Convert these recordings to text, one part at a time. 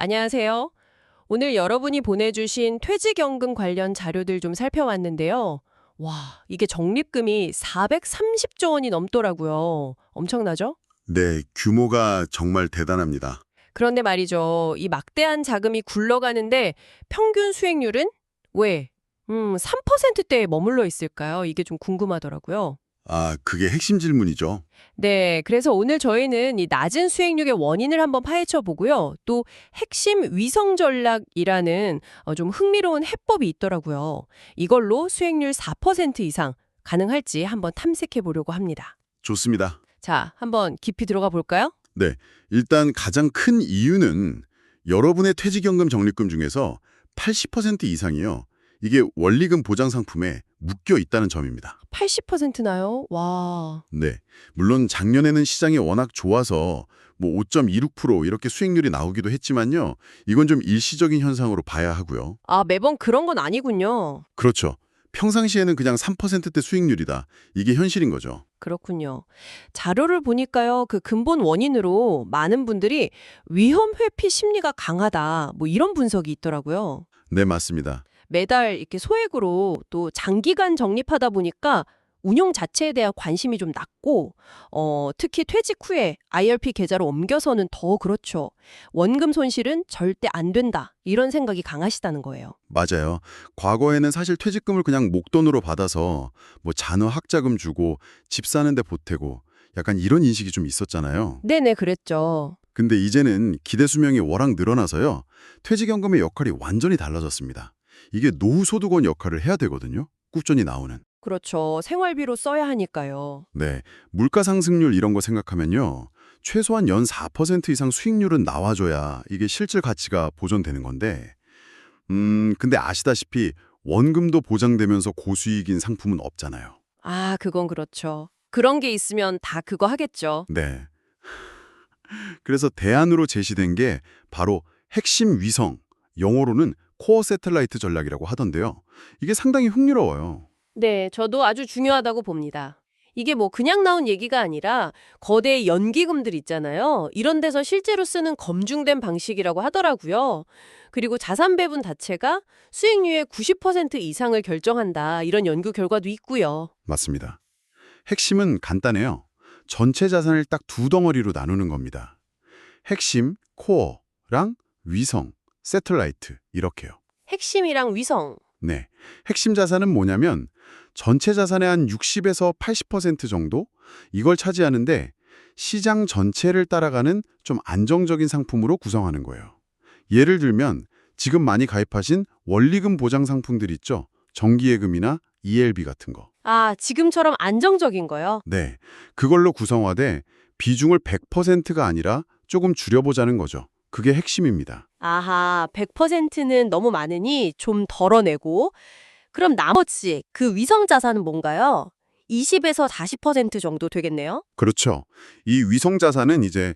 안녕하세요. 오늘 여러분이 보내주신 퇴직연금 관련 자료들 좀 살펴봤는데요. 와, 이게 적립금이 430조 원이 넘더라고요. 엄청나죠? 네, 규모가 정말 대단합니다. 그런데 말이죠. 이 막대한 자금이 굴러가는데 평균 수익률은 왜? 3%대에 머물러 있을까요? 이게 좀 궁금하더라고요. 그게 핵심 질문이죠. 네, 그래서 오늘 저희는 이 낮은 수익률의 원인을 한번 파헤쳐 보고요. 또 핵심 위성 전략이라는 좀 흥미로운 해법이 있더라고요. 이걸로 수익률 4% 이상 가능할지 한번 탐색해 보려고 합니다. 좋습니다. 자, 한번 깊이 들어가 볼까요? 네, 일단 가장 큰 이유는 여러분의 퇴직연금 적립금 중에서 80% 이상이요. 이게 원리금 보장 상품에 묶여 있다는 점입니다. 80%나요? 와. 네, 물론 작년에는 시장이 워낙 좋아서 5.26% 이렇게 수익률이 나오기도 했지만요. 이건 좀 일시적인 현상으로 봐야 하고요. 아, 매번 그런 건 아니군요. 그렇죠. 평상시에는 그냥 3%대 수익률이다. 이게 현실인 거죠. 그렇군요. 자료를 보니까요, 그 근본 원인으로 많은 분들이 위험 회피 심리가 강하다, 뭐 이런 분석이 있더라고요. 네, 맞습니다. 매달 이렇게 소액으로 또 장기간 적립하다 보니까 운용 자체에 대한 관심이 좀 낮고, 특히 퇴직 후에 IRP 계좌로 옮겨서는 더 그렇죠. 원금 손실은 절대 안 된다. 이런 생각이 강하시다는 거예요. 맞아요. 과거에는 사실 퇴직금을 그냥 목돈으로 받아서 자녀 학자금 주고 집 사는 데 보태고 약간 이런 인식이 좀 있었잖아요. 네네, 그랬죠. 근데 이제는 기대 수명이 워낙 늘어나서요. 퇴직연금의 역할이 완전히 달라졌습니다. 이게 노후소득원 역할을 해야 되거든요. 꾸준히 나오는. 그렇죠. 생활비로 써야 하니까요. 네, 물가 상승률 이런 거 생각하면요. 최소한 연 4% 이상 수익률은 나와줘야 이게 실질 가치가 보존되는 건데 근데 아시다시피 원금도 보장되면서 고수익인 상품은 없잖아요. 아, 그건 그렇죠. 그런 게 있으면 다 그거 하겠죠. 네. 그래서 대안으로 제시된 게 바로 핵심 위성, 영어로는 코어 새틀라이트 전략이라고 하던데요. 이게 상당히 흥미로워요. 네, 저도 아주 중요하다고 봅니다. 이게 뭐 그냥 나온 얘기가 아니라 거대 연기금들 있잖아요. 이런 데서 실제로 쓰는 검증된 방식이라고 하더라고요. 그리고 자산 배분 자체가 수익률의 90% 이상을 결정한다. 이런 연구 결과도 있고요. 맞습니다. 핵심은 간단해요. 전체 자산을 딱 두 덩어리로 나누는 겁니다. 핵심, 코어랑 위성, 새틀라이트 이렇게요. 핵심이랑 위성. 네. 핵심 자산은 뭐냐면 전체 자산의 한 60에서 80% 정도 이걸 차지하는데 시장 전체를 따라가는 좀 안정적인 상품으로 구성하는 거예요. 예를 들면 지금 많이 가입하신 원리금 보장 상품들 있죠? 정기예금이나 ELB 같은 거. 아, 지금처럼 안정적인 거요? 네. 그걸로 구성화돼 비중을 100%가 아니라 조금 줄여보자는 거죠. 그게 핵심입니다. 아하, 100%는 너무 많으니 좀 덜어내고 그럼 나머지 그 위성 자산은 뭔가요? 20에서 40% 정도 되겠네요? 그렇죠. 이 위성 자산은 이제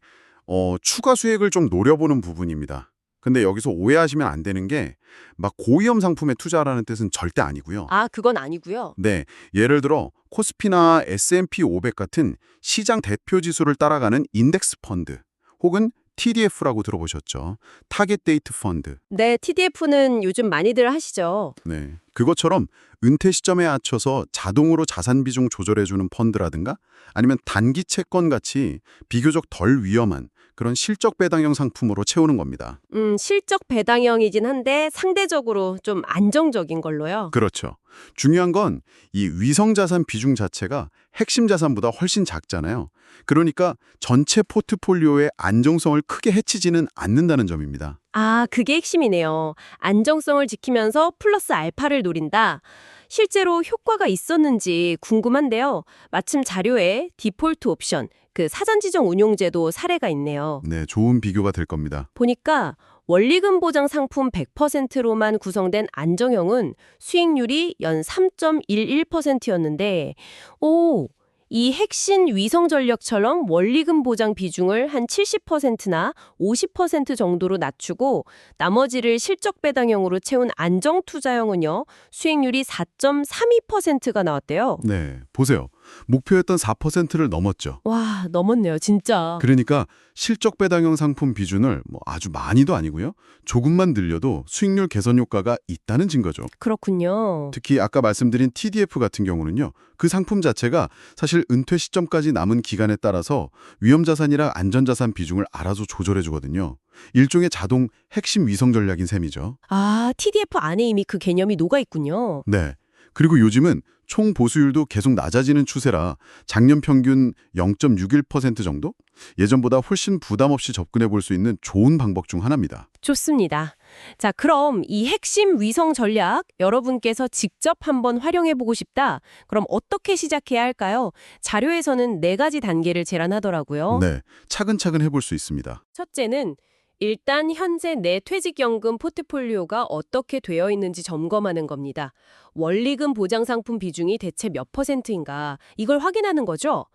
추가 수익을 좀 노려보는 부분입니다. 근데 여기서 오해하시면 안 되는 게 막 고위험 상품에 투자하라는 뜻은 절대 아니고요. 아, 그건 아니고요. 네, 예를 들어 코스피나 S&P 500 같은 시장 대표 지수를 따라가는 인덱스 펀드 혹은 TDF라고 들어보셨죠? 타겟 데이트 펀드. 네, TDF는 요즘 많이들 하시죠. 네, 그것처럼 은퇴 시점에 맞춰서 자동으로 자산 비중 조절해주는 펀드라든가 아니면 단기 채권 같이 비교적 덜 위험한 그런 실적 배당형 상품으로 채우는 겁니다. 실적 배당형이긴 한데 상대적으로 좀 안정적인 걸로요. 그렇죠. 중요한 건 이 위성 자산 비중 자체가 핵심 자산보다 훨씬 작잖아요. 그러니까 전체 포트폴리오의 안정성을 크게 해치지는 않는다는 점입니다. 아, 그게 핵심이네요. 안정성을 지키면서 플러스 알파를 노린다. 실제로 효과가 있었는지 궁금한데요. 마침 자료에 디폴트 옵션, 그 사전 지정 운용제도 사례가 있네요. 네, 좋은 비교가 될 겁니다. 보니까 원리금 보장 상품 100%로만 구성된 안정형은 수익률이 연 3.11%였는데, 오, 이 핵심 위성 전략처럼 원리금 보장 비중을 한 70%나 50% 정도로 낮추고 나머지를 실적 배당형으로 채운 안정 투자형은요, 수익률이 4.32%가 나왔대요. 네, 보세요. 목표였던 4%를 넘었죠. 와, 넘었네요, 진짜. 그러니까 실적 배당형 상품 비중을 뭐 아주 많이도 아니고요. 조금만 늘려도 수익률 개선 효과가 있다는 증거죠. 그렇군요. 특히 아까 말씀드린 TDF 같은 경우는요. 그 상품 자체가 사실 은퇴 시점까지 남은 기간에 따라서 위험자산이랑 안전자산 비중을 알아서 조절해 주거든요. 일종의 자동 핵심 위성 전략인 셈이죠. 아, TDF 안에 이미 그 개념이 녹아 있군요. 네. 그리고 요즘은 총 보수율도 계속 낮아지는 추세라 작년 평균 0.61% 정도? 예전보다 훨씬 부담 없이 접근해 볼 수 있는 좋은 방법 중 하나입니다. 좋습니다. 자, 그럼 이 핵심 위성 전략 여러분께서 직접 한번 활용해 보고 싶다. 그럼 어떻게 시작해야 할까요? 자료에서는 4가지 단계를 제안하더라고요. 네. 차근차근 해볼 수 있습니다. 첫째는 일단 현재 내 퇴직연금 포트폴리오가 어떻게 되어 있는지 점검하는 겁니다. 원리금 보장 상품 비중이 대체 몇 %인가 이걸 확인하는 거죠.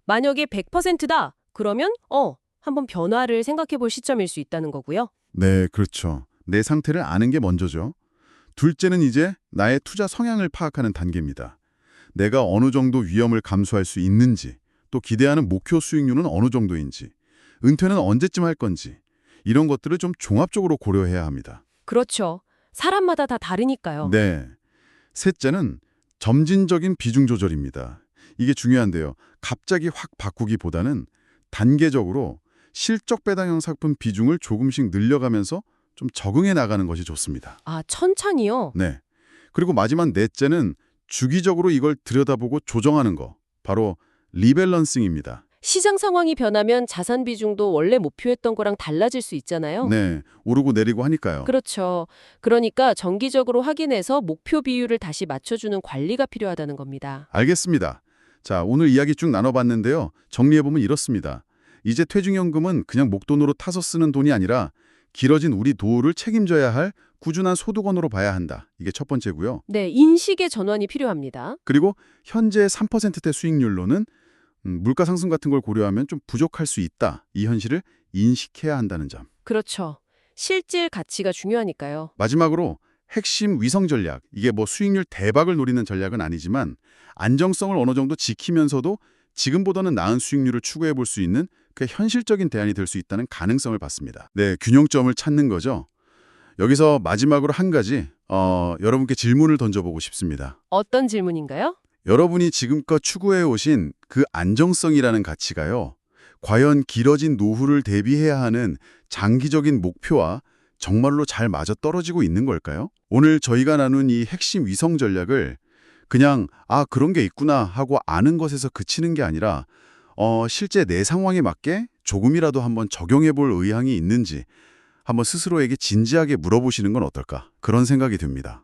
만약에 100%다. 그러면 한번 변화를 생각해 볼 시점일 수 있다는 거고요. 네, 그렇죠. 내 상태를 아는 게 먼저죠. 둘째는 이제 나의 투자 성향을 파악하는 단계입니다. 내가 어느 정도 위험을 감수할 수 있는지, 또 기대하는 목표 수익률은 어느 정도인지, 은퇴는 언제쯤 할 건지, 이런 것들을 좀 종합적으로 고려해야 합니다. 그렇죠. 사람마다 다 다르니까요. 네. 셋째는 점진적인 비중 조절입니다. 이게 중요한데요. 갑자기 확 바꾸기보다는 단계적으로 실적 배당형 상품 비중을 조금씩 늘려가면서 좀 적응해 나가는 것이 좋습니다. 아, 천천히요? 네. 그리고 마지막 넷째는 주기적으로 이걸 들여다보고 조정하는 거. 바로 리밸런싱입니다. 시장 상황이 변하면 자산 비중도 원래 목표했던 거랑 달라질 수 있잖아요. 네. 오르고 내리고 하니까요. 그렇죠. 그러니까 정기적으로 확인해서 목표 비율을 다시 맞춰주는 관리가 필요하다는 겁니다. 알겠습니다. 자, 오늘 이야기 쭉 나눠봤는데요. 정리해보면 이렇습니다. 이제 퇴직연금은 그냥 목돈으로 타서 쓰는 돈이 아니라 길어진 우리 노후를 책임져야 할 꾸준한 소득원으로 봐야 한다. 이게 첫 번째고요. 네, 인식의 전환이 필요합니다. 그리고 현재 3%대 수익률로는 물가 상승 같은 걸 고려하면 좀 부족할 수 있다. 이 현실을 인식해야 한다는 점. 그렇죠. 실질 가치가 중요하니까요. 마지막으로 핵심 위성 전략. 이게 뭐 수익률 대박을 노리는 전략은 아니지만 안정성을 어느 정도 지키면서도 지금보다는 나은 수익률을 추구해 볼 수 있는 그 현실적인 대안이 될 수 있다는 가능성을 봤습니다. 네, 균형점을 찾는 거죠. 여기서 마지막으로 한 가지 여러분께 질문을 던져보고 싶습니다. 어떤 질문인가요? 여러분이 지금껏 추구해 오신 그 안정성이라는 가치가요. 과연 길어진 노후를 대비해야 하는 장기적인 목표와 정말로 잘 맞아떨어지고 있는 걸까요? 오늘 저희가 나눈 이 핵심 위성 전략을 그냥 그런 게 있구나 하고 아는 것에서 그치는 게 아니라 실제 내 상황에 맞게 조금이라도 한번 적용해 볼 의향이 있는지 한번 스스로에게 진지하게 물어보시는 건 어떨까? 그런 생각이 듭니다.